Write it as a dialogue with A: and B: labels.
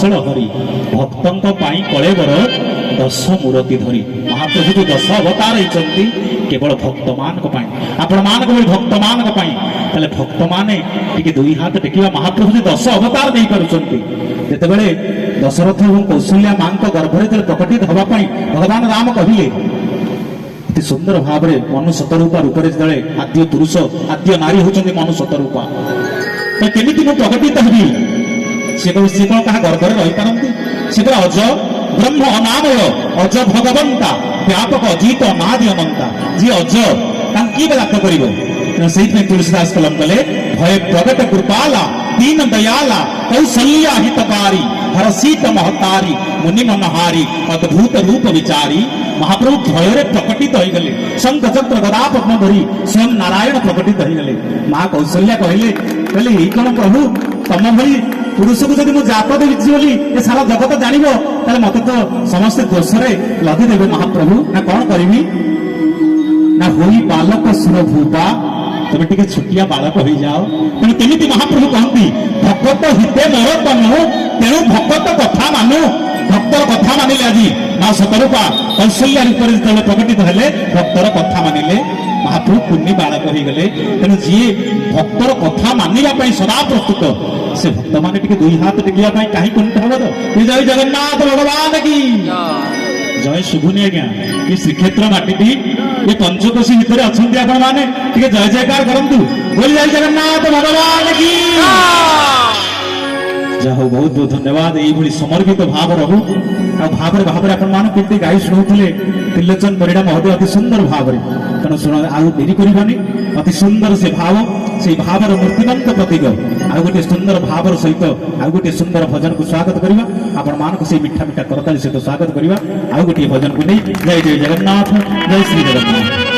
A: वत्सल हरि भक्तों कलेवर 10 मूर्ति धरी महाप्रभु जो 10 अवतार होती केवल भक्त मान आपण मान भक्त मान भक्त माने दुई हाथ टेकिवा महाप्रभु जो 10 अवतार नहीं पारुचंती जेतेबेले दशरथ और कौशल्या मां गर्भरे जो प्रकटित होगापी भगवान राम कहले अति सुंदर भाव में मनु सतरूपा रूप से आद्य पुरुष आद्य नारी होती मनु सतरूपा तो केमी मु प्रकटित हेबी सी कौन क्या गर्भरे रही पारती सी अज ब्रह्म अनामय अज भगवंता व्यापक अजीत अनादि अनंता जी अज किए व्याप्त कर तुलसीदास कलम कले भय प्रगट कृपाला दीन दयाला कौशल्या हितकारी हरसीत महतारी मुनि मनहारी अद्भुत रूप विचारी महाप्रभु भୟରେ प्रकटित हो गले शंख चक्र गदा पद्म धरी स्वयं नारायण प्रकटित हो गले मां कौशल्या कहले ये कौन प्रभु तम भली पुरुष को जब जात देवी बोली ये सारा जगत जानिबो ताले मते तो समस्त दोषरे लदी देबे महाप्रभु ना कौन करिवि ना होई बालक सुर भूपा तुम टे छुटिया बालक हो जाओ तेणु केमी महाप्रभु कहती भक्त हिते मोर तनु तेणु भक्त कथा मानु भक्तर कथा मानिले आज मां सतरूपा कौशल्या रूप में प्रकटित हेले भक्तर कथा मानिले महाप्रभु पुण्य बालक हो गले तेणु जी भक्तर कथा मानवा सदा प्रस्तुत से भक्त मैंने दुई हाथ टेकिया कहीं कुंठ हम तो जय जगन्नाथ भगवान की जय शुभुनी आज्ञा ये श्रीक्षेत्र माटी ये पंचकोशी भितर अच्छा आपण मैंने जय जयकार करंतु बोल जय जगन्नाथ भगवान की जा हो बहुत बहुत धन्यवाद ये समर्पित भाव रहू भाव भाव गाई शुणुले त्रिलोचन परिड़ा महोदय अति सुंदर भाव तेणु शुण आउ देरी करवानी अति सुंदर से भावर मूर्तिमंत प्रतीक आउ गोटे सुंदर भावर सहित आउ गोटे सुंदर भजन को स्वागत करवा आपण मान से मीठा मीठा करताली सहित स्वागत करवा आउ गोटे भजन को नहीं जय जय जगन्नाथ जय श्री जगन्नाथ।